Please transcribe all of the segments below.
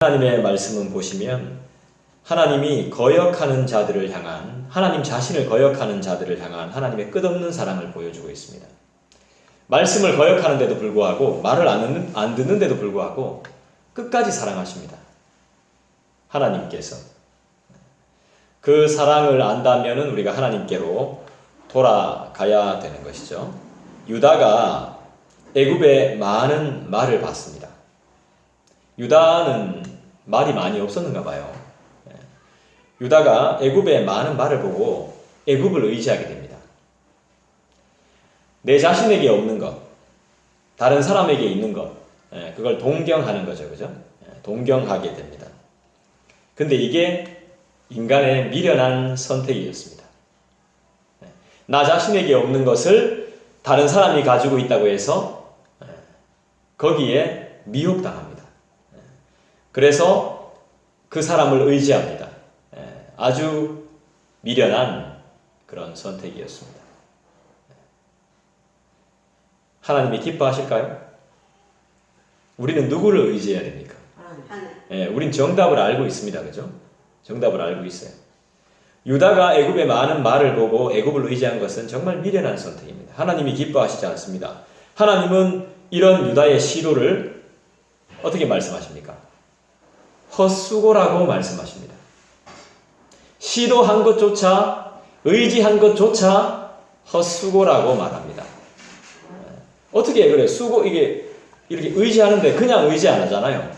하나님의 말씀은 보시면 하나님이 거역하는 자들을 향한, 하나님 자신을 거역하는 자들을 향한 하나님의 끝없는 사랑을 보여주고 있습니다. 말씀을 거역하는데도 불구하고, 말을 안 듣는데도 불구하고 끝까지 사랑하십니다. 하나님께서. 그 사랑을 안다면 우리가 하나님께로 돌아가야 되는 것이죠. 유다가 애굽에 많은 말을 받습니다. 유다는 말이 많이 없었는가 봐요. 유다가 애굽의 많은 말을 보고 애굽을 의지하게 됩니다. 내 자신에게 없는 것, 다른 사람에게 있는 것, 그걸 동경하는 거죠. 그죠? 동경하게 됩니다. 근데 이게 인간의 미련한 선택이었습니다. 나 자신에게 없는 것을 다른 사람이 가지고 있다고 해서 거기에 미혹당합니다. 그래서 그 사람을 의지합니다. 아주 미련한 그런 선택이었습니다. 하나님이 기뻐하실까요? 우리는 누구를 의지해야 됩니까? 우린 정답을 알고 있습니다. 그죠? 정답을 알고 있어요. 유다가 애굽의 많은 말을 보고 애굽을 의지한 것은 정말 미련한 선택입니다. 하나님이 기뻐하시지 않습니다. 하나님은 이런 유다의 시도를 어떻게 말씀하십니까? 헛수고라고 말씀하십니다. 시도한 것조차, 의지한 것조차 헛수고라고 말합니다. 어떻게 그래? 이게 이렇게 의지하는데 그냥 의지 안 하잖아요.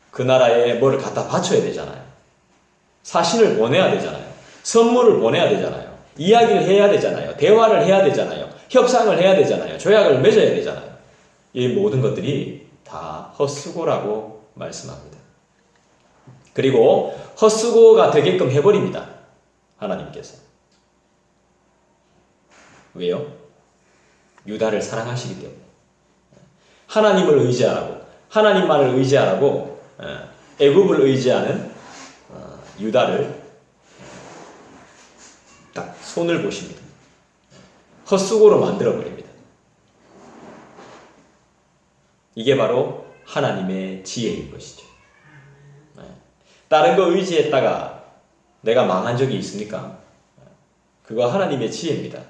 그 나라에 뭐를 갖다 바쳐야 되잖아요. 사신을 보내야 되잖아요. 선물을 보내야 되잖아요. 이야기를 해야 되잖아요. 대화를 해야 되잖아요. 협상을 해야 되잖아요. 조약을 맺어야 되잖아요. 이 모든 것들이 다 헛수고라고 말씀합니다. 그리고 헛수고가 되게끔 해버립니다. 하나님께서. 왜요? 유다를 사랑하시기 때문에. 하나님을 의지하라고, 하나님만을 의지하라고 애굽을 의지하는 유다를 딱 손을 보십니다. 헛수고로 만들어버립니다. 이게 바로 하나님의 지혜인 것이죠. 다른 거 의지했다가 내가 망한 적이 있습니까? 그거 하나님의 지혜입니다.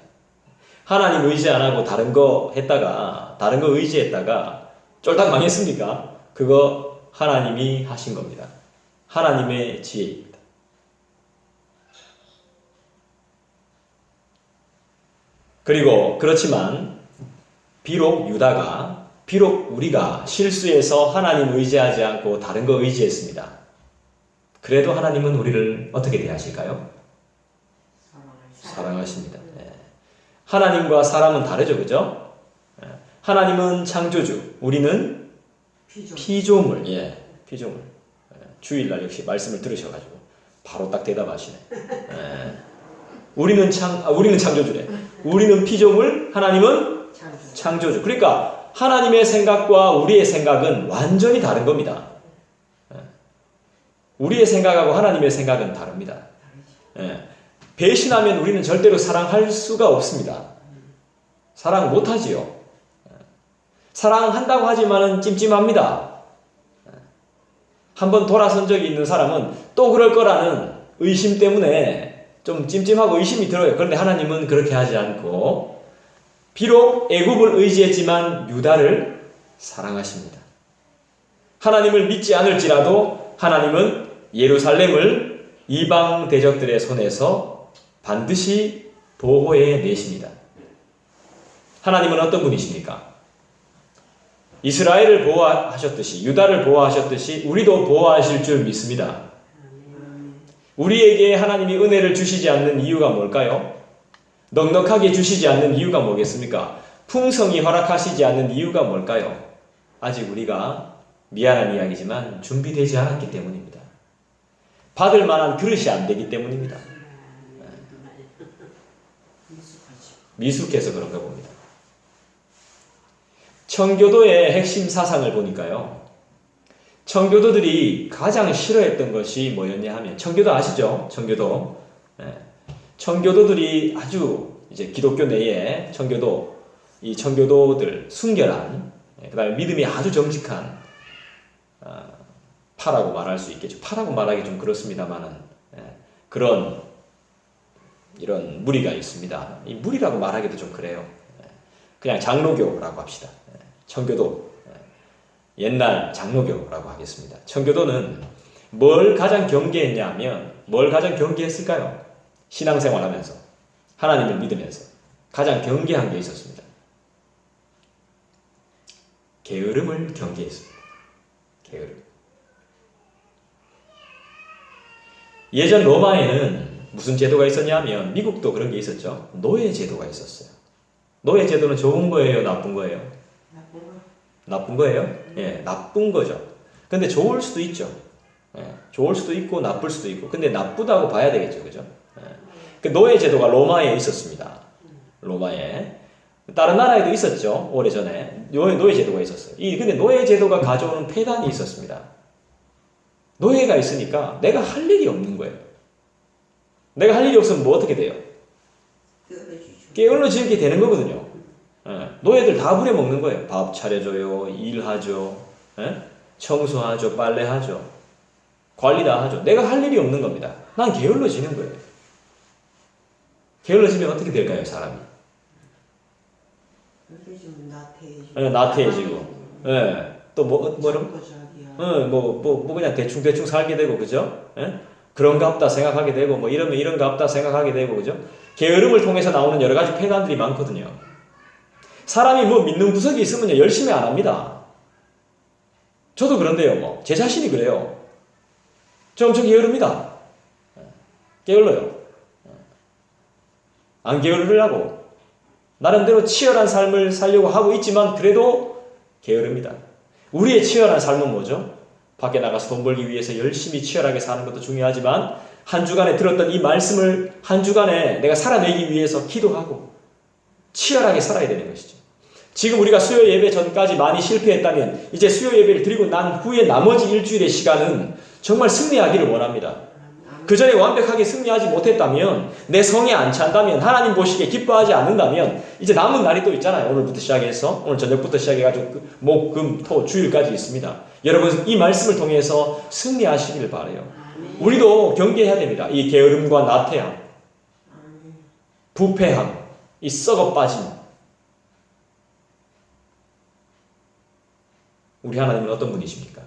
하나님 의지 안 하고 다른 거 했다가, 다른 거 의지했다가 쫄딱 망했습니까? 그거 하나님이 하신 겁니다. 하나님의 지혜입니다. 그리고 그렇지만 비록 우리가 실수해서 하나님 의지하지 않고 다른 거 의지했습니다. 그래도 하나님은 우리를 어떻게 대하실까요? 사랑하십니다. 하나님과 사람은 다르죠. 그죠? 하나님은 창조주, 우리는 피조물. 피조물. 주일날 역시 말씀을 들으셔가지고 바로 딱 대답하시네. 우리는 창조주래. 우리는 피조물, 하나님은 창조주. 그러니까 하나님의 생각과 우리의 생각은 완전히 다른 겁니다. 우리의 생각하고 하나님의 생각은 다릅니다. 배신하면 우리는 절대로 사랑할 수가 없습니다. 사랑 못하지요. 사랑한다고 하지만은 찜찜합니다. 한번 돌아선 적이 있는 사람은 또 그럴 거라는 의심 때문에 좀 찜찜하고 의심이 들어요. 그런데 하나님은 그렇게 하지 않고 비록 애굽을 의지했지만 유다를 사랑하십니다. 하나님을 믿지 않을지라도 하나님은 예루살렘을 이방 대적들의 손에서 반드시 보호해 내십니다. 하나님은 어떤 분이십니까? 이스라엘을 보호하셨듯이, 유다를 보호하셨듯이 우리도 보호하실 줄 믿습니다. 우리에게 하나님이 은혜를 주시지 않는 이유가 뭘까요? 넉넉하게 주시지 않는 이유가 뭐겠습니까? 풍성히 허락하시지 않는 이유가 뭘까요? 아직 우리가, 미안한 이야기지만 준비되지 않았기 때문입니다. 받을 만한 그릇이 안 되기 때문입니다. 미숙해서 그런가 봅니다. 청교도의 핵심 사상을 보니까요. 청교도들이 가장 싫어했던 것이 뭐였냐 하면, 청교도 아시죠? 청교도. 청교도들이 아주 이제 기독교 내에 이 청교도들 순결한, 그 다음에 믿음이 아주 정직한 파라고 말할 수 있겠죠. 파라고 말하기 좀 그렇습니다만은 그런 이런 무리가 있습니다. 이 무리라고 말하기도 좀 그래요. 그냥 장로교라고 합시다. 청교도, 옛날 장로교라고 하겠습니다. 청교도는 뭘 가장 경계했냐면 뭘 가장 경계했을까요? 신앙생활하면서 하나님을 믿으면서 가장 경계한 게 있었습니다. 게으름을 경계했습니다. 게으름. 예전 로마에는 무슨 제도가 있었냐면 미국도 그런 게 있었죠. 노예 제도가 있었어요. 노예 제도는 좋은 거예요, 나쁜 거예요? 나쁜 거예요? 예, 나쁜 거죠. 근데 좋을 수도 있죠. 예, 좋을 수도 있고 나쁠 수도 있고. 근데 나쁘다고 봐야 되겠죠, 그죠? 예. 그 노예 제도가 로마에 있었습니다. 로마에. 다른 나라에도 있었죠. 오래전에 노예 제도가 있었어요. 근데 노예 제도가 가져오는 폐단이 있었습니다. 노예가 있으니까 내가 할 일이 없는 거예요. 내가 할 일이 없으면 뭐 어떻게 돼요? 게을러지게 되는 거거든요. 노예들 다 부려먹는 거예요. 밥 차려줘요, 일하죠, 청소하죠, 빨래하죠, 관리 다 하죠. 내가 할 일이 없는 겁니다. 난 게을러지는 거예요. 게을러지면 어떻게 될까요, 사람이? 나태해지고, 또 뭐 그냥 대충 살게 되고, 그죠? 그런갑다 생각하게 되고, 뭐 이러면 이런갑다 생각하게 되고, 그죠? 게으름을 통해서 나오는 여러 가지 폐단들이 많거든요. 사람이 뭐 믿는 구석이 있으면 열심히 안 합니다. 저도 그런데요, 제 자신이 그래요. 저 엄청 게으릅니다. 게을러요. 안 게으르려고 나름대로 치열한 삶을 살려고 하고 있지만 그래도 게으릅니다. 우리의 치열한 삶은 뭐죠? 밖에 나가서 돈 벌기 위해서 열심히 치열하게 사는 것도 중요하지만 한 주간에 들었던 이 말씀을 한 주간에 내가 살아내기 위해서 기도하고 치열하게 살아야 되는 것이죠. 지금 우리가 수요 예배 전까지 많이 실패했다면 이제 수요 예배를 드리고 난 후에 나머지 일주일의 시간은 정말 승리하기를 원합니다. 그 전에 완벽하게 승리하지 못했다면 내 성에 안 찬다면 하나님 보시기에 기뻐하지 않는다면 이제 남은 날이 또 있잖아요. 오늘부터 시작해서 오늘 저녁부터 시작해가지고 목, 금, 토, 주일까지 있습니다. 여러분 이 말씀을 통해서 승리하시기를 바라요. 우리도 경계해야 됩니다. 이 게으름과 나태함, 부패함, 이 썩어 빠짐. 우리 하나님은 어떤 분이십니까?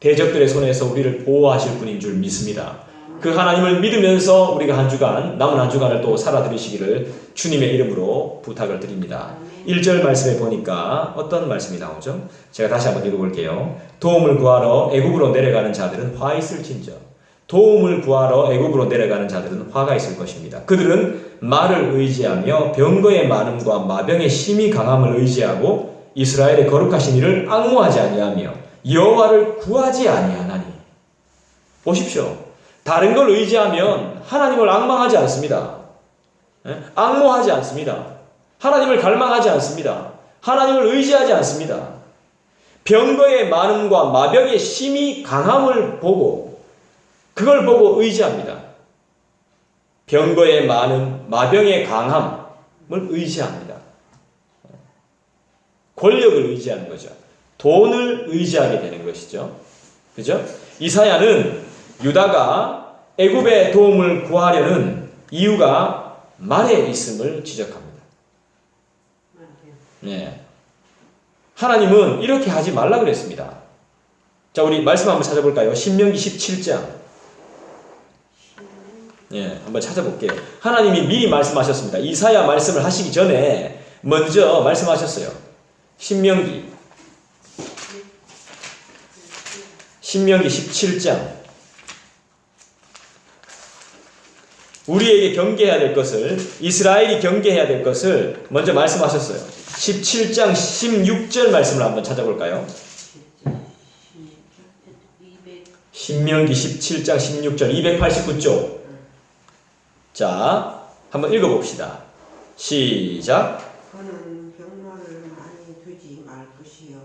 대적들의 손에서 우리를 보호하실 분인 줄 믿습니다. 그 하나님을 믿으면서 우리가 한 주간, 남은 한 주간을 또 살아들으시기를 주님의 이름으로 부탁을 드립니다. 1절 말씀에 보니까 어떤 말씀이 나오죠? 제가 다시 한번 읽어볼게요. 도움을 구하러 애굽으로 내려가는 자들은 화 있을진저. 도움을 구하러 애굽으로 내려가는 자들은 화가 있을 것입니다. 그들은 말을 의지하며 병거의 많음과 마병의 심히 강함을 의지하고 이스라엘의 거룩하신 이를 앙모하지 아니하며 여호와를 구하지 아니하나니. 보십시오. 다른 걸 의지하면 하나님을 앙망하지 않습니다. 앙모하지 않습니다. 하나님을 갈망하지 않습니다. 하나님을 의지하지 않습니다. 병거의 많음과 마병의 심히 강함을 보고 그걸 보고 의지합니다. 병거의 많음, 마병의 강함을 의지합니다. 권력을 의지하는 거죠. 돈을 의지하게 되는 것이죠. 그죠? 이사야는 유다가 애굽의 도움을 구하려는 이유가 말에 있음을 지적합니다. 네. 하나님은 이렇게 하지 말라 그랬습니다. 자, 우리 말씀 한번 찾아볼까요? 신명기 17장. 네, 한번 찾아볼게요. 하나님이 미리 말씀하셨습니다. 이사야 말씀을 하시기 전에 먼저 말씀하셨어요. 신명기 17장. 우리에게 경계해야 될 것을, 이스라엘이 경계해야 될 것을 먼저 말씀하셨어요. 17장 16절 말씀을 한번 찾아볼까요? 신명기 17장 16절 289쪽. 자, 한번 읽어봅시다. 시작. 그는 병마를 많이 두지 말 것이요.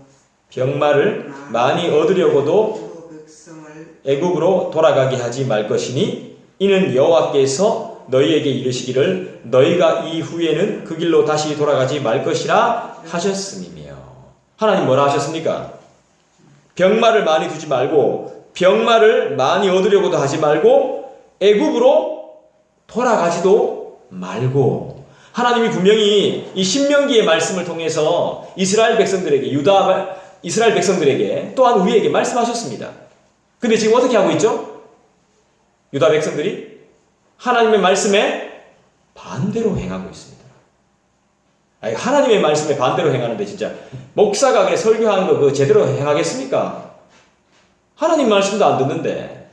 병마를 많이 얻으려고도 백성을 애굽으로 돌아가게 하지 말 것이니 이는 여호와께서 너희에게 이르시기를 너희가 이후에는 그 길로 다시 돌아가지 말 것이라 하셨음이며. 하나님 뭐라 하셨습니까? 병마를 많이 두지 말고 병마를 많이 얻으려고도 하지 말고 애굽으로 돌아가지도 말고. 하나님이 분명히 이 신명기의 말씀을 통해서 이스라엘 백성들에게 또한 우리에게 말씀하셨습니다. 근데 지금 어떻게 하고 있죠? 유다 백성들이 하나님의 말씀에 반대로 행하고 있습니다. 아니, 하나님의 말씀에 반대로 행하는데 진짜 목사가 그래 설교하는 거 그거 제대로 행하겠습니까? 하나님 말씀도 안 듣는데,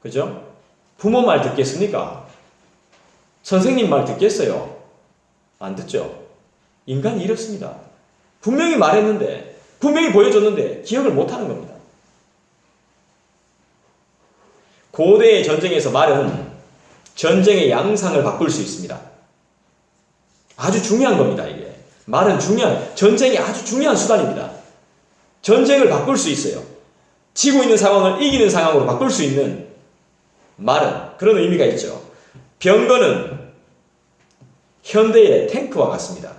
그죠? 부모 말 듣겠습니까? 선생님 말 듣겠어요? 안 듣죠? 인간이 이렇습니다. 분명히 말했는데, 분명히 보여줬는데 기억을 못하는 겁니다. 고대의 전쟁에서 말은 전쟁의 양상을 바꿀 수 있습니다. 아주 중요한 겁니다, 이게. 말은 전쟁이 아주 중요한 수단입니다. 전쟁을 바꿀 수 있어요. 지고 있는 상황을 이기는 상황으로 바꿀 수 있는 말은 그런 의미가 있죠. 병거는 현대의 탱크와 같습니다.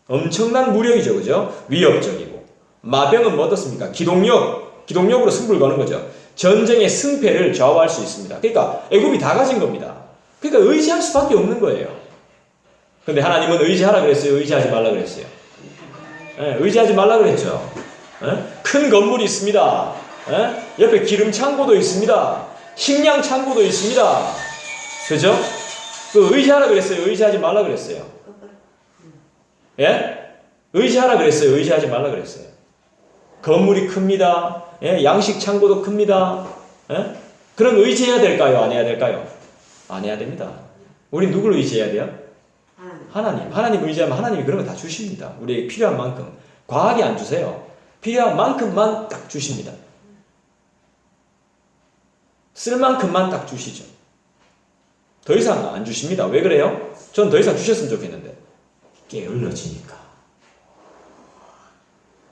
엄청난 무력이죠, 그죠? 위협적이고. 마병은 뭐 어떻습니까? 기동력으로 승부를 거는 거죠. 전쟁의 승패를 좌우할 수 있습니다. 그러니까 애굽이 다 가진 겁니다. 그러니까 의지할 수밖에 없는 거예요. 근데 하나님은 의지하라 그랬어요? 의지하지 말라 그랬어요? 네, 의지하지 말라 그랬죠. 네? 큰 건물이 있습니다. 네? 옆에 기름 창고도 있습니다. 식량 창고도 있습니다. 그죠? 그 의지하라 그랬어요? 의지하지 말라 그랬어요? 예? 의지하라 그랬어요? 의지하지 말라 그랬어요? 건물이 큽니다. 예? 양식 창고도 큽니다. 예? 그럼 의지해야 될까요? 안 해야 될까요? 안 해야 됩니다. 우리 누구를 의지해야 돼요? 하나님. 하나님 의지하면 하나님이 그런 거 다 주십니다. 우리에게 필요한 만큼. 과하게 안 주세요. 필요한 만큼만 딱 주십니다. 쓸 만큼만 딱 주시죠. 더 이상 안 주십니다. 왜 그래요? 전 더 이상 주셨으면 좋겠는데. 게을러지니까.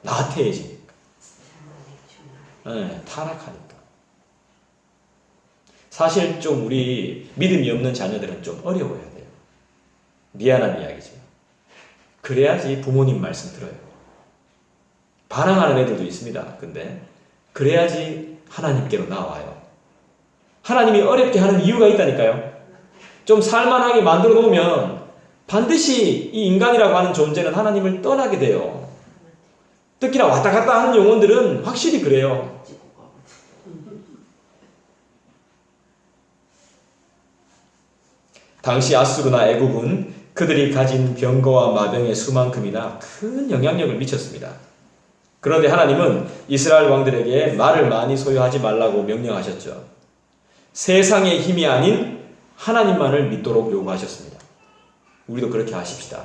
나태해지니까. 네, 타락하니까. 사실 좀 우리 믿음이 없는 자녀들은 좀 어려워야 돼요. 미안한 이야기지만. 그래야지 부모님 말씀 들어요. 반항하는 애들도 있습니다. 근데 그래야지 하나님께로 나와요. 하나님이 어렵게 하는 이유가 있다니까요. 좀 살만하게 만들어 놓으면 반드시 이 인간이라고 하는 존재는 하나님을 떠나게 돼요. 특히나 왔다 갔다 하는 영혼들은 확실히 그래요. 당시 아수르나 애굽은 그들이 가진 병거와 마병의 수만큼이나 큰 영향력을 미쳤습니다. 그런데 하나님은 이스라엘 왕들에게 말을 많이 소유하지 말라고 명령하셨죠. 세상의 힘이 아닌 하나님만을 믿도록 요구하셨습니다. 우리도 그렇게 하십시다.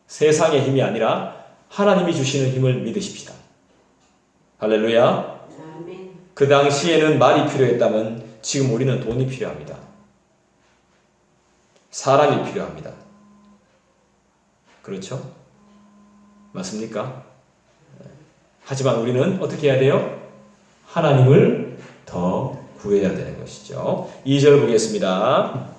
세상의 힘이 아니라 하나님이 주시는 힘을 믿으십시다. 할렐루야. 그 당시에는 말이 필요했다면 지금 우리는 돈이 필요합니다. 사람이 필요합니다. 그렇죠? 맞습니까? 하지만 우리는 어떻게 해야 돼요? 하나님을 더 구해야 되는 것이죠. 2절 보겠습니다.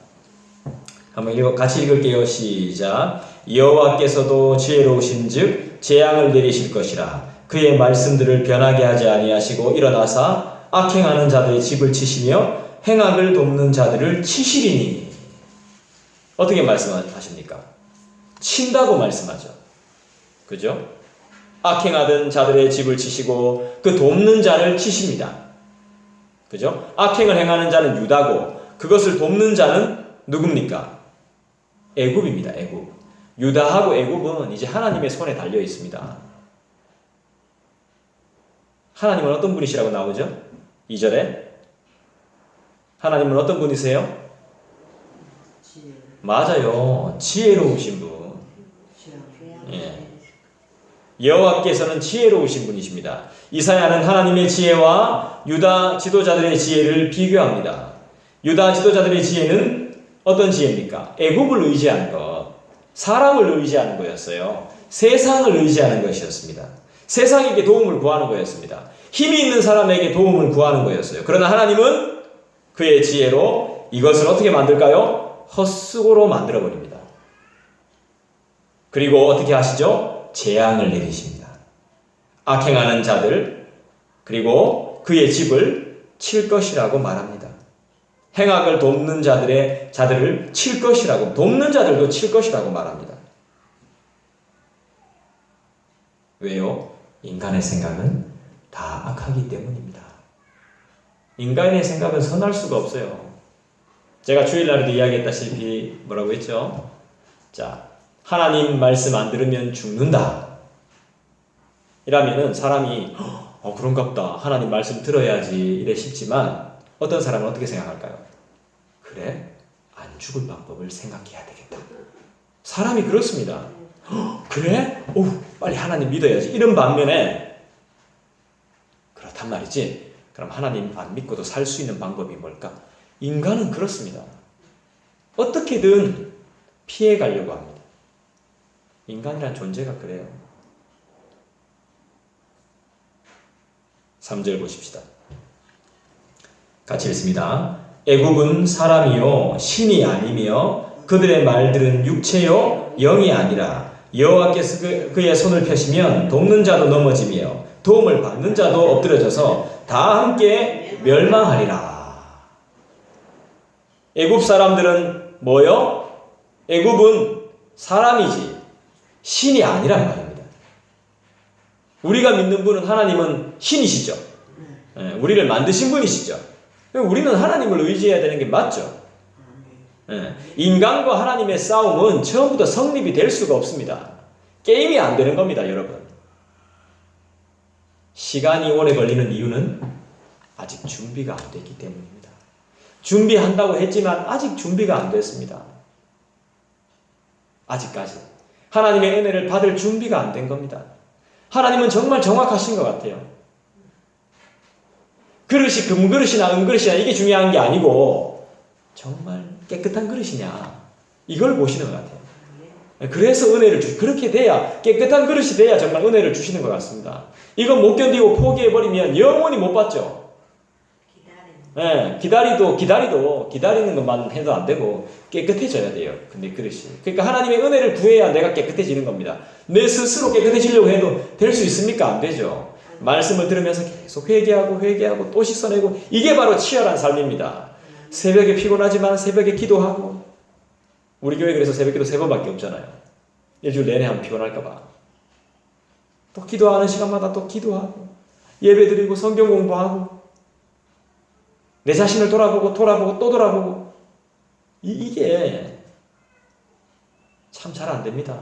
한번 같이 읽을게요. 시작. 여호와께서도 지혜로우신즉 재앙을 내리실 것이라. 그의 말씀들을 변하게 하지 아니하시고 일어나사 악행하는 자들의 집을 치시며 행악을 돕는 자들을 치시리니. 어떻게 말씀하십니까? 친다고 말씀하죠. 그죠? 악행하던 자들의 집을 치시고 그 돕는 자를 치십니다. 그죠? 악행을 행하는 자는 유다고 그것을 돕는 자는 누굽니까? 애굽입니다. 애굽. 유다하고 애굽은 이제 하나님의 손에 달려 있습니다. 하나님은 어떤 분이시라고 나오죠? 2절에 하나님은 어떤 분이세요? 맞아요. 지혜로우신 분. 예. 여호와께서는 지혜로우신 분이십니다. 이사야는 하나님의 지혜와 유다 지도자들의 지혜를 비교합니다. 유다 지도자들의 지혜는 어떤 지혜입니까? 애굽을 의지하는 것, 사람을 의지하는 거였어요. 세상을 의지하는 것이었습니다. 세상에게 도움을 구하는 거였습니다. 힘이 있는 사람에게 도움을 구하는 거였어요. 그러나 하나님은 그의 지혜로 이것을 어떻게 만들까요? 헛수고로 만들어버립니다. 그리고 어떻게 하시죠? 재앙을 내리십니다. 악행하는 자들, 그리고 그의 집을 칠 것이라고 말합니다. 행악을 돕는 자들을 칠 것이라고, 돕는 자들도 칠 것이라고 말합니다. 왜요? 인간의 생각은 다 악하기 때문입니다. 인간의 생각은 선할 수가 없어요. 제가 주일날에도 이야기했다시피 뭐라고 했죠? 자, 하나님 말씀 안 들으면 죽는다. 이라면은 사람이 그런갑다. 하나님 말씀 들어야지 이래 싶지만 어떤 사람은 어떻게 생각할까요? 그래? 안 죽을 방법을 생각해야 되겠다. 사람이 그렇습니다. 그래? 빨리 하나님 믿어야지. 이런 반면에 그렇단 말이지. 그럼 하나님 안 믿고도 살 수 있는 방법이 뭘까? 인간은 그렇습니다. 어떻게든 피해 가려고 합니다. 인간이란 존재가 그래요. 3절 보십시다. 같이 읽습니다. 애굽은 사람이요 신이 아니며 그들의 말들은 육체요 영이 아니라 여호와께서 그의 손을 펴시면 돕는 자도 넘어지며 도움을 받는 자도 엎드려져서 다 함께 멸망하리라. 애굽 사람들은 뭐요? 애굽은 사람이지 신이 아니란 말입니다. 우리가 믿는 분은 하나님은 신이시죠. 우리를 만드신 분이시죠. 우리는 하나님을 의지해야 되는 게 맞죠. 인간과 하나님의 싸움은 처음부터 성립이 될 수가 없습니다. 게임이 안 되는 겁니다, 여러분. 시간이 오래 걸리는 이유는 아직 준비가 안 됐기 때문입니다. 준비한다고 했지만 아직 준비가 안 됐습니다. 아직까지. 하나님의 은혜를 받을 준비가 안 된 겁니다. 하나님은 정말 정확하신 것 같아요. 그릇이 금그릇이나 은그릇이나 이게 중요한 게 아니고 정말 깨끗한 그릇이냐 이걸 보시는 것 같아요. 그래서 은혜를 그렇게 돼야 깨끗한 그릇이 돼야 정말 은혜를 주시는 것 같습니다. 이건 못 견디고 포기해버리면 영원히 못 받죠. 기다리는 것만 해도 안 되고 깨끗해져야 돼요. 근데 그릇이. 그러니까 하나님의 은혜를 구해야 내가 깨끗해지는 겁니다. 내 스스로 깨끗해지려고 해도 될 수 있습니까? 안 되죠. 말씀을 들으면서 계속 회개하고 또 씻어내고 이게 바로 치열한 삶입니다. 새벽에 피곤하지만 새벽에 기도하고 우리 교회 그래서 새벽기도 3번밖에 없잖아요. 일주일 내내 하면 피곤할까봐 또 기도하는 시간마다 또 기도하고 예배드리고 성경 공부하고 내 자신을 돌아보고 또 돌아보고 이게 참 잘 안 됩니다.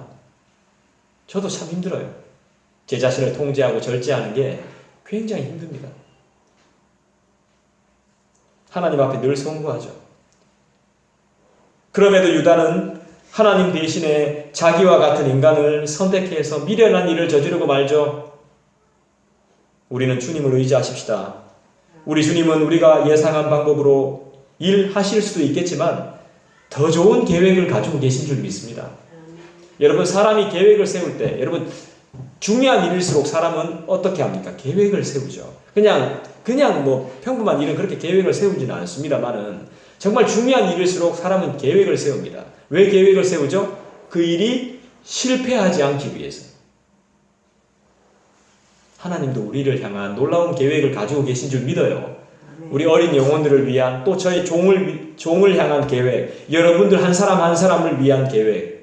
저도 참 힘들어요. 제 자신을 통제하고 절제하는 게 굉장히 힘듭니다. 하나님 앞에 늘 송구하죠. 그럼에도 유다는 하나님 대신에 자기와 같은 인간을 선택해서 미련한 일을 저지르고 말죠. 우리는 주님을 의지하십시다. 우리 주님은 우리가 예상한 방법으로 일하실 수도 있겠지만 더 좋은 계획을 가지고 계신 줄 믿습니다. 여러분 사람이 계획을 세울 때 여러분 중요한 일일수록 사람은 어떻게 합니까? 계획을 세우죠. 그냥 뭐 평범한 일은 그렇게 계획을 세우지는 않습니다만은 정말 중요한 일일수록 사람은 계획을 세웁니다. 왜 계획을 세우죠? 그 일이 실패하지 않기 위해서. 하나님도 우리를 향한 놀라운 계획을 가지고 계신 줄 믿어요. 우리 어린 영혼들을 위한 또 저희 종을 향한 계획, 여러분들 한 사람 한 사람을 위한 계획,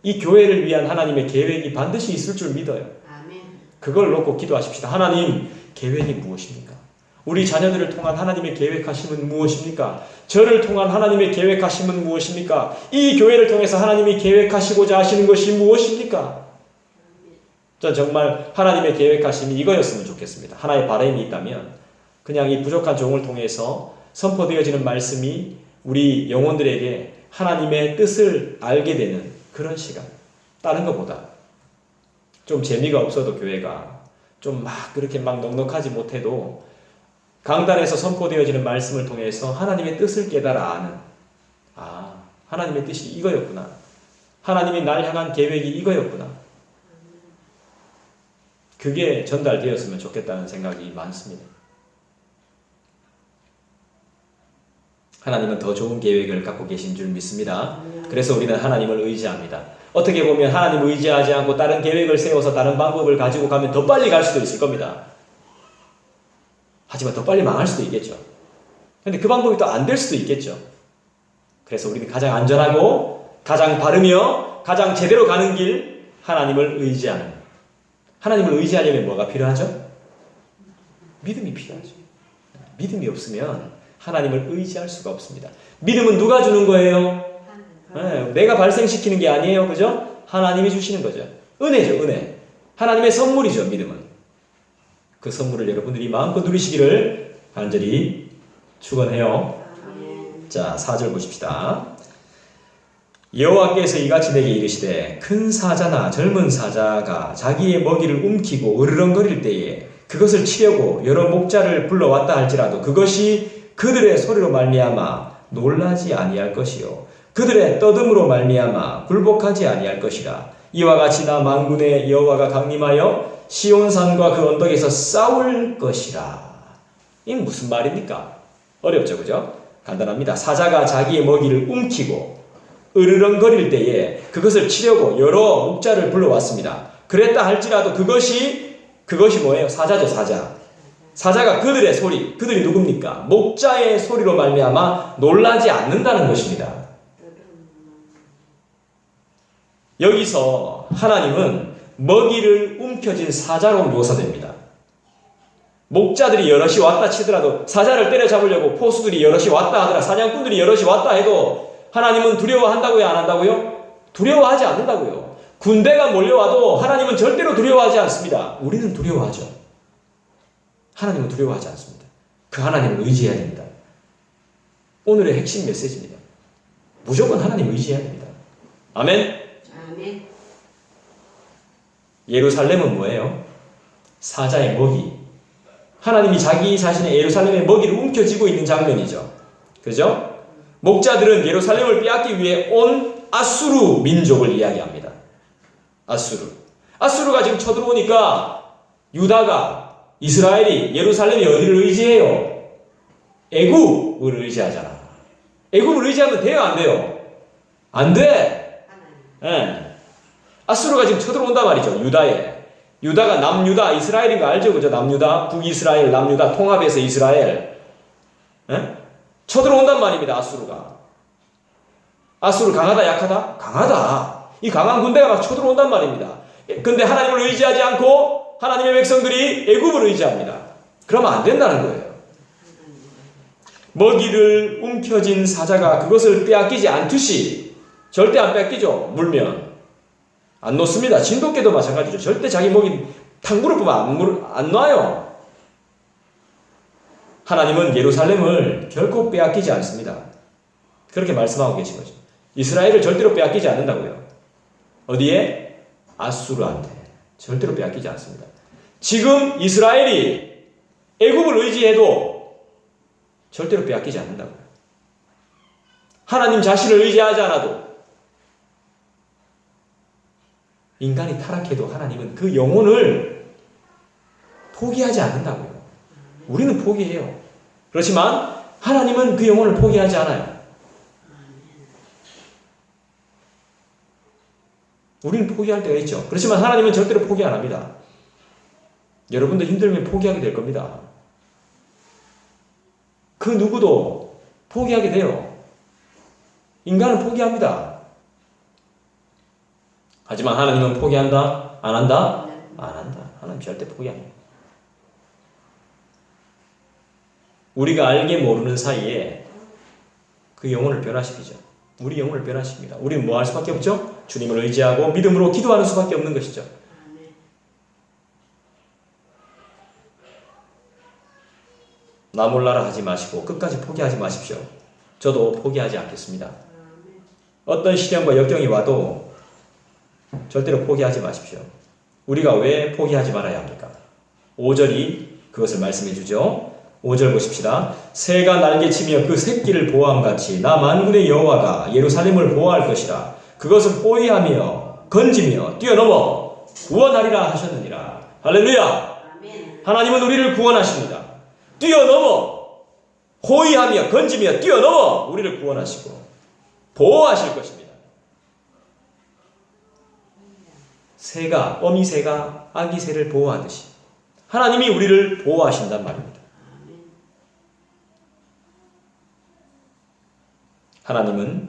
이 교회를 위한 하나님의 계획이 반드시 있을 줄 믿어요. 그걸 놓고 기도하십시다. 하나님, 계획이 무엇입니까? 우리 자녀들을 통한 하나님의 계획하심은 무엇입니까? 저를 통한 하나님의 계획하심은 무엇입니까? 이 교회를 통해서 하나님이 계획하시고자 하시는 것이 무엇입니까? 전 정말 하나님의 계획하심이 이거였으면 좋겠습니다. 하나의 바람이 있다면 그냥 이 부족한 종을 통해서 선포되어지는 말씀이 우리 영혼들에게 하나님의 뜻을 알게 되는 그런 시간. 다른 것보다 좀 재미가 없어도 교회가 좀 그렇게 넉넉하지 못해도 강단에서 선포되어지는 말씀을 통해서 하나님의 뜻을 깨달아 아는 하나님의 뜻이 이거였구나. 하나님이 날 향한 계획이 이거였구나. 그게 전달되었으면 좋겠다는 생각이 많습니다. 하나님은 더 좋은 계획을 갖고 계신 줄 믿습니다. 그래서 우리는 하나님을 의지합니다. 어떻게 보면 하나님을 의지하지 않고 다른 계획을 세워서 다른 방법을 가지고 가면 더 빨리 갈 수도 있을 겁니다. 하지만 더 빨리 망할 수도 있겠죠. 근데 그 방법이 또 안 될 수도 있겠죠. 그래서 우리는 가장 안전하고 가장 바르며 가장 제대로 가는 길, 하나님을 의지하는. 하나님을 의지하려면 뭐가 필요하죠? 믿음이 필요하죠. 믿음이 없으면 하나님을 의지할 수가 없습니다. 믿음은 누가 주는 거예요? 내가 발생시키는 게 아니에요. 그죠? 하나님이 주시는 거죠. 은혜죠, 은혜. 하나님의 선물이죠, 믿음은. 그 선물을 여러분들이 마음껏 누리시기를 간절히 축원해요. 자, 4절 보십시다. 여호와께서 이같이 내게 이르시되 큰 사자나 젊은 사자가 자기의 먹이를 움키고 으르렁거릴 때에 그것을 치려고 여러 목자를 불러왔다 할지라도 그것이 그들의 소리로 말미암아 놀라지 아니할 것이요 그들의 떠듬으로 말미암아 굴복하지 아니할 것이라. 이와 같이 나 만군의 여호와가 강림하여 시온산과 그 언덕에서 싸울 것이라. 이 무슨 말입니까? 어렵죠, 그죠? 간단합니다. 사자가 자기의 먹이를 움키고 으르렁거릴 때에 그것을 치려고 여러 목자를 불러왔습니다. 그랬다 할지라도 그것이 뭐예요? 사자죠, 사자. 사자가 그들의 소리, 그들이 누굽니까? 목자의 소리로 말미암아 놀라지 않는다는 것입니다. 여기서 하나님은 먹이를 움켜쥔 사자로 묘사됩니다. 목자들이 여럿이 왔다 치더라도 사자를 때려잡으려고 포수들이 여럿이 왔다 하더라, 사냥꾼들이 여럿이 왔다 해도 하나님은 두려워한다고요, 안 한다고요? 두려워하지 않는다고요. 군대가 몰려와도 하나님은 절대로 두려워하지 않습니다. 우리는 두려워하죠. 하나님은 두려워하지 않습니다. 그 하나님을 의지해야 됩니다. 오늘의 핵심 메시지입니다. 무조건 하나님을 의지해야 됩니다. 아멘. 아멘. 예루살렘은 뭐예요? 사자의 먹이. 하나님이 자기 자신의 예루살렘의 먹이를 움켜쥐고 있는 장면이죠. 그죠? 목자들은 예루살렘을 빼앗기 위해 온 아수르 민족을 이야기합니다. 아수르가 지금 쳐들어오니까 유다가, 이스라엘이, 예루살렘이 어디를 의지해요? 애굽을 의지하잖아. 애굽을 의지하면 돼요, 안 돼요? 안 돼. 네. 아수르가 지금 쳐들어온단 말이죠. 유다가 남유다, 이스라엘인 거 알죠? 그죠? 남유다, 북이스라엘, 남유다 통합해서 이스라엘. 네? 쳐들어온단 말입니다. 아수르 강하다, 약하다? 강하다. 이 강한 군대가 막 쳐들어온단 말입니다. 근데 하나님을 의지하지 않고 하나님의 백성들이 애굽을 의지합니다. 그러면 안 된다는 거예요. 먹이를 움켜쥔 사자가 그것을 빼앗기지 않듯이, 절대 안 뺏기죠. 물면 안 놓습니다. 진돗개도 마찬가지죠. 절대 자기 먹이 탕구를 보면 안 놔요. 하나님은 예루살렘을 결코 빼앗기지 않습니다. 그렇게 말씀하고 계신 거죠. 이스라엘을 절대로 빼앗기지 않는다고요. 어디에? 아수르한테 절대로 빼앗기지 않습니다. 지금 이스라엘이 애굽을 의지해도 절대로 빼앗기지 않는다고요. 하나님 자신을 의지하지 않아도, 인간이 타락해도 하나님은 그 영혼을 포기하지 않는다고요. 우리는 포기해요. 그렇지만 하나님은 그 영혼을 포기하지 않아요. 우리는 포기할 때가 있죠. 그렇지만 하나님은 절대로 포기 안 합니다. 여러분도 힘들면 포기하게 될 겁니다. 그 누구도 포기하게 돼요. 인간은 포기합니다. 하지만 하나님은 포기한다? 안 한다? 안 한다. 하나님 절대 포기 안 해요. 우리가 알게 모르는 사이에 그 영혼을 변화시키죠. 우리 영혼을 변화시킵니다. 우리는 뭐 할 수밖에 없죠? 주님을 의지하고 믿음으로 기도하는 수밖에 없는 것이죠. 나 몰라라 하지 마시고 끝까지 포기하지 마십시오. 저도 포기하지 않겠습니다. 어떤 시련과 역경이 와도 절대로 포기하지 마십시오. 우리가 왜 포기하지 말아야 합니까? 5절이 그것을 말씀해 주죠. 5절 보십시다. 새가 날개치며 그 새끼를 보호함같이 나 만군의 여호와가 예루살렘을 보호할 것이라. 그것을 호위하며 건지며 뛰어넘어 구원하리라 하셨느니라. 할렐루야. 아멘. 하나님은 우리를 구원하십니다. 뛰어넘어 호위하며 건지며 뛰어넘어 우리를 구원하시고 보호하실 것입니다. 새가, 어미새가 아기새를 보호하듯이 하나님이 우리를 보호하신단 말입니다. 하나님은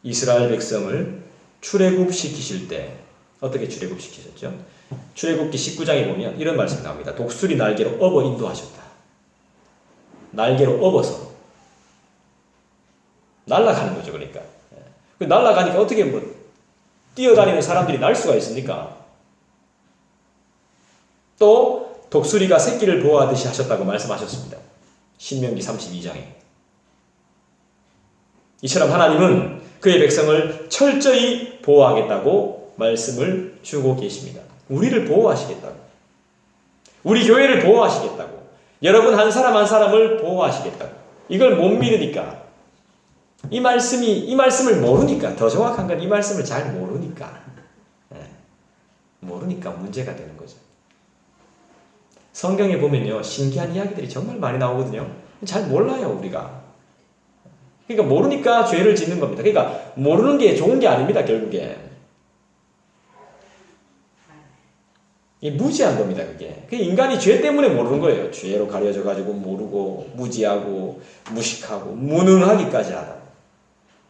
이스라엘 백성을 출애굽시키실 때 어떻게 출애굽시키셨죠? 출애굽기 19장에 보면 이런 말씀이 나옵니다. 독수리 날개로 업어 인도하셨다. 날개로 업어서 날아가는 거죠. 그러니까 날아가니까 어떻게 뭐 뛰어다니는 사람들이 날 수가 있습니까? 또 독수리가 새끼를 보호하듯이 하셨다고 말씀하셨습니다. 신명기 32장에. 이처럼 하나님은 그의 백성을 철저히 보호하겠다고 말씀을 주고 계십니다. 우리를 보호하시겠다고. 우리 교회를 보호하시겠다고. 여러분 한 사람 한 사람을 보호하시겠다고. 이걸 못 믿으니까. 이 말씀을 모르니까, 더 정확한 건 이 말씀을 잘 모르니까. 모르니까 문제가 되는 거죠. 성경에 보면요, 신기한 이야기들이 정말 많이 나오거든요. 잘 몰라요, 우리가. 그러니까 모르니까 죄를 짓는 겁니다. 그러니까 모르는 게 좋은 게 아닙니다, 결국에. 이 무지한 겁니다, 그게. 인간이 죄 때문에 모르는 거예요. 죄로 가려져가지고 모르고, 무지하고, 무식하고, 무능하기까지 하다.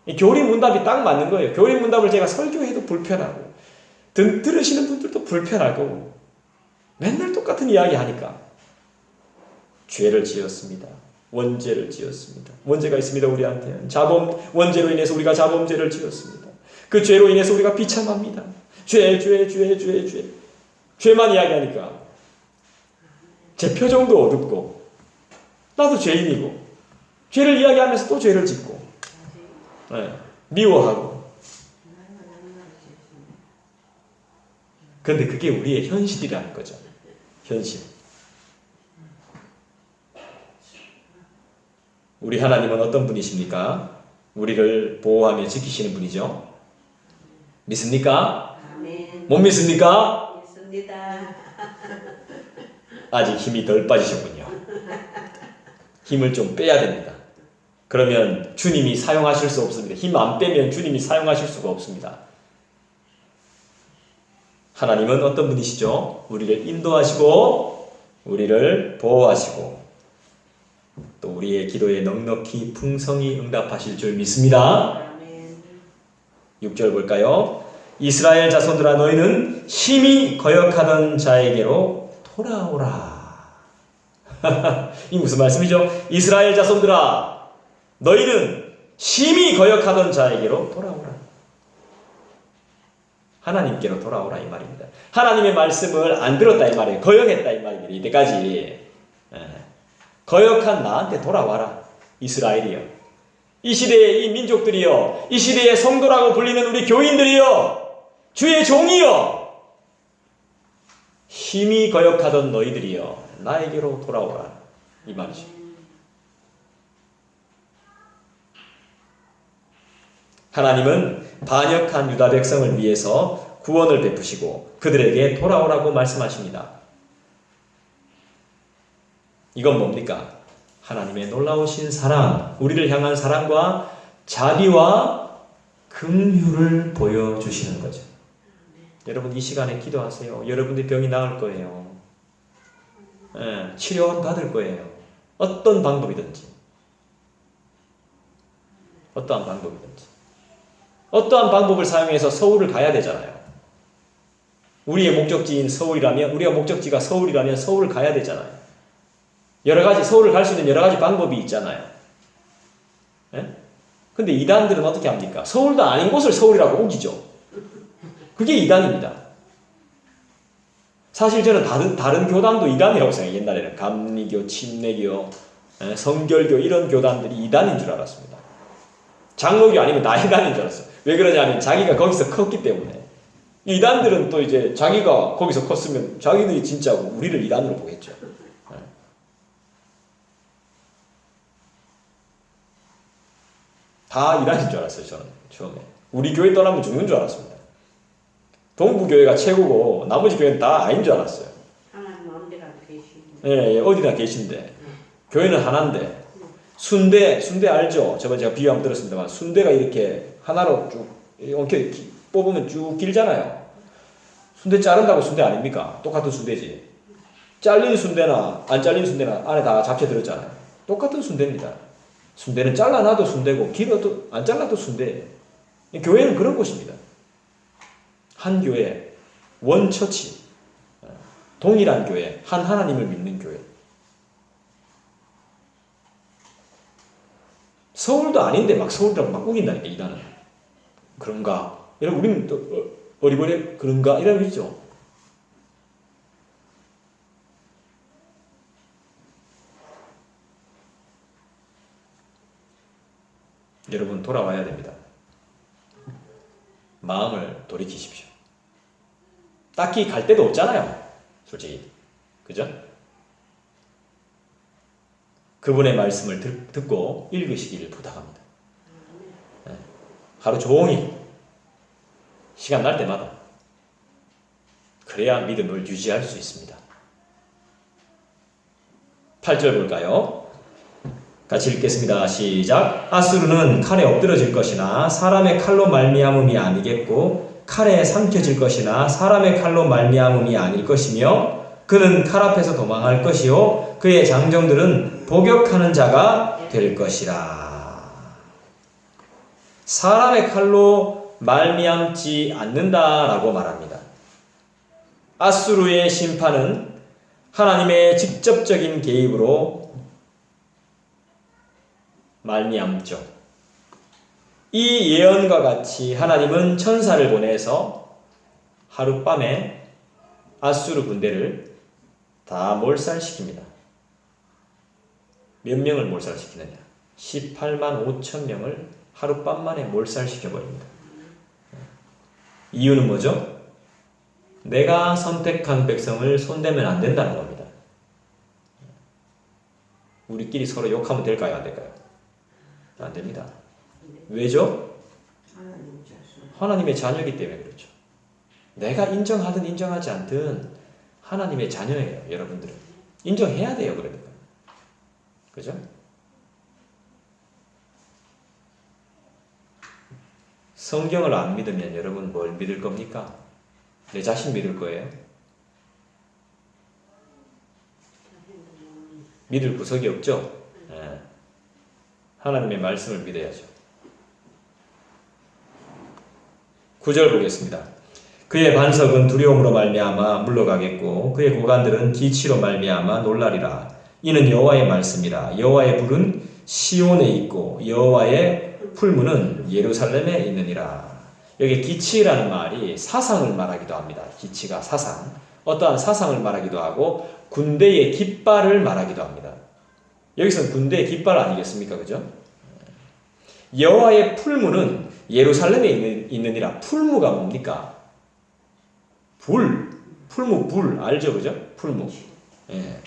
이 교리 문답이 딱 맞는 거예요. 교리 문답을 제가 설교해도 불편하고, 들으시는 분들도 불편할 거고, 맨날 똑같은 이야기 하니까. 죄를 지었습니다. 원죄를 지었습니다. 원죄가 있습니다, 우리한테는. 원죄로 인해서 우리가 자범죄를 지었습니다. 그 죄로 인해서 우리가 비참합니다. 죄. 죄만 이야기하니까 제 표정도 어둡고 나도 죄인이고 죄를 이야기하면서 또 죄를 짓고 미워하고. 그런데 그게 우리의 현실이라는 거죠. 현실. 우리 하나님은 어떤 분이십니까? 우리를 보호하며 지키시는 분이죠. 믿습니까? 아멘. 못 믿습니까? 믿습니다. 아직 힘이 덜 빠지셨군요. 힘을 좀 빼야 됩니다. 그러면 주님이 사용하실 수 없습니다. 힘 안 빼면 주님이 사용하실 수가 없습니다. 하나님은 어떤 분이시죠? 우리를 인도하시고 우리를 보호하시고 또 우리의 기도에 넉넉히 풍성히 응답하실 줄 믿습니다. 아멘. 6절 볼까요? 이스라엘 자손들아 너희는 심히 거역하던 자에게로 돌아오라. 이 무슨 말씀이죠? 이스라엘 자손들아 너희는 심히 거역하던 자에게로 돌아오라. 하나님께로 돌아오라 이 말입니다. 하나님의 말씀을 안 들었다 이 말이에요. 거역했다 이 말입니다. 이때까지 거역한 나한테 돌아와라. 이스라엘이요. 이 시대의 이 민족들이요. 이 시대의 성도라고 불리는 우리 교인들이요. 주의 종이요. 힘이 거역하던 너희들이요. 나에게로 돌아오라. 이 말이죠. 하나님은 반역한 유다 백성을 위해서 구원을 베푸시고 그들에게 돌아오라고 말씀하십니다. 이건 뭡니까? 하나님의 놀라우신 사랑, 우리를 향한 사랑과 자비와 긍휼을 보여주시는 거죠. 여러분 이 시간에 기도하세요. 여러분의 병이 나을 거예요. 치료는 받을 거예요. 어떤 방법이든지. 어떠한 방법이든지. 어떠한 방법을 사용해서 서울을 가야 되잖아요. 우리의 목적지인 서울이라면, 우리가 목적지가 서울이라면 서울을 가야 되잖아요. 여러 가지, 서울을 갈 수 있는 여러 가지 방법이 있잖아요. 근데 이단들은 어떻게 합니까? 서울도 아닌 곳을 서울이라고 우기죠. 그게 이단입니다. 사실 저는 다른 교단도 이단이라고 생각해요. 옛날에는 감리교, 침례교, 성결교 이런 교단들이 이단인 줄 알았습니다. 장로교 아니면 나이단인 줄 알았어요. 왜 그러냐면 자기가 거기서 컸기 때문에. 이단들은 또 이제 자기가 거기서 컸으면 자기들이 진짜 우리를 이단으로 보겠죠. 다 이단인 줄 알았어요. 저는 처음에. 우리 교회 떠나면 죽는 줄 알았습니다. 동부교회가 최고고 나머지 교회는 다 아닌 줄 알았어요. 하나님 어디가 계시는데? 예, 어디나 계신데 교회는 하나인데 순대 알죠? 저번에 제가 비유 한번 들었습니다만 순대가 이렇게 하나로 쭉 이렇게 뽑으면 쭉 길잖아요. 순대 자른다고 순대 아닙니까? 똑같은 순대지. 잘린 순대나 안 잘린 순대나 안에 다 잡채 들었잖아요. 똑같은 순대입니다. 순대는 잘라놔도 순대고 길어도 안 잘라도 순대예요. 교회는 그런 곳입니다. 한 교회, 원처치, 동일한 교회, 한 하나님을 믿는 교회. 서울도 아닌데 막 서울이라고 막 우긴다니까 이단은. 그런가? 여러분 우리는 또 어리버리 그런가? 이러고 있죠. 여러분 돌아와야 됩니다. 마음을 돌이키십시오. 딱히 갈 데도 없잖아요. 솔직히. 그죠? 그분의 말씀을 듣고 읽으시기를 부탁합니다. 네. 하루 종일 시간 날 때마다 그래야 믿음을 유지할 수 있습니다. 8절 볼까요? 같이 읽겠습니다. 시작. 아수르는 칼에 엎드러질 것이나 사람의 칼로 말미암음이 아니겠고 칼에 삼켜질 것이나 사람의 칼로 말미암음이 아닐 것이며 그는 칼 앞에서 도망할 것이요 그의 장정들은 복역하는 자가 될 것이라. 사람의 칼로 말미암지 않는다라고 말합니다. 아수르의 심판은 하나님의 직접적인 개입으로 말미암죠. 이 예언과 같이 하나님은 천사를 보내서 하룻밤에 아수르 군대를 다 몰살시킵니다. 몇 명을 몰살시키느냐? 18만 5천 명을 하룻밤 만에 몰살시켜버립니다. 이유는 뭐죠? 내가 선택한 백성을 손대면 안 된다는 겁니다. 우리끼리 서로 욕하면 될까요? 안 될까요? 안 됩니다. 왜죠? 하나님의 자녀이기 때문에 그렇죠. 내가 인정하든 인정하지 않든 하나님의 자녀예요. 여러분들은 인정해야 돼요. 그러니까 그죠? 성경을 안 믿으면 여러분 뭘 믿을 겁니까? 내 자신 믿을 거예요? 믿을 구석이 없죠? 네. 하나님의 말씀을 믿어야죠. 9절 보겠습니다. 그의 반석은 두려움으로 말미암아 물러가겠고 그의 고관들은 기치로 말미암아 놀라리라. 이는 여호와의 말씀이라. 여호와의 불은 시온에 있고 여호와의 풀무는 예루살렘에 있느니라. 여기 기치라는 말이 사상을 말하기도 합니다. 기치가 사상. 어떠한 사상을 말하기도 하고 군대의 깃발을 말하기도 합니다. 여기서는 군대의 깃발 아니겠습니까? 그죠? 여호와의 풀무는 예루살렘에 있느니라. 풀무가 뭡니까? 불. 풀무 불 알죠? 그죠? 풀무. 예.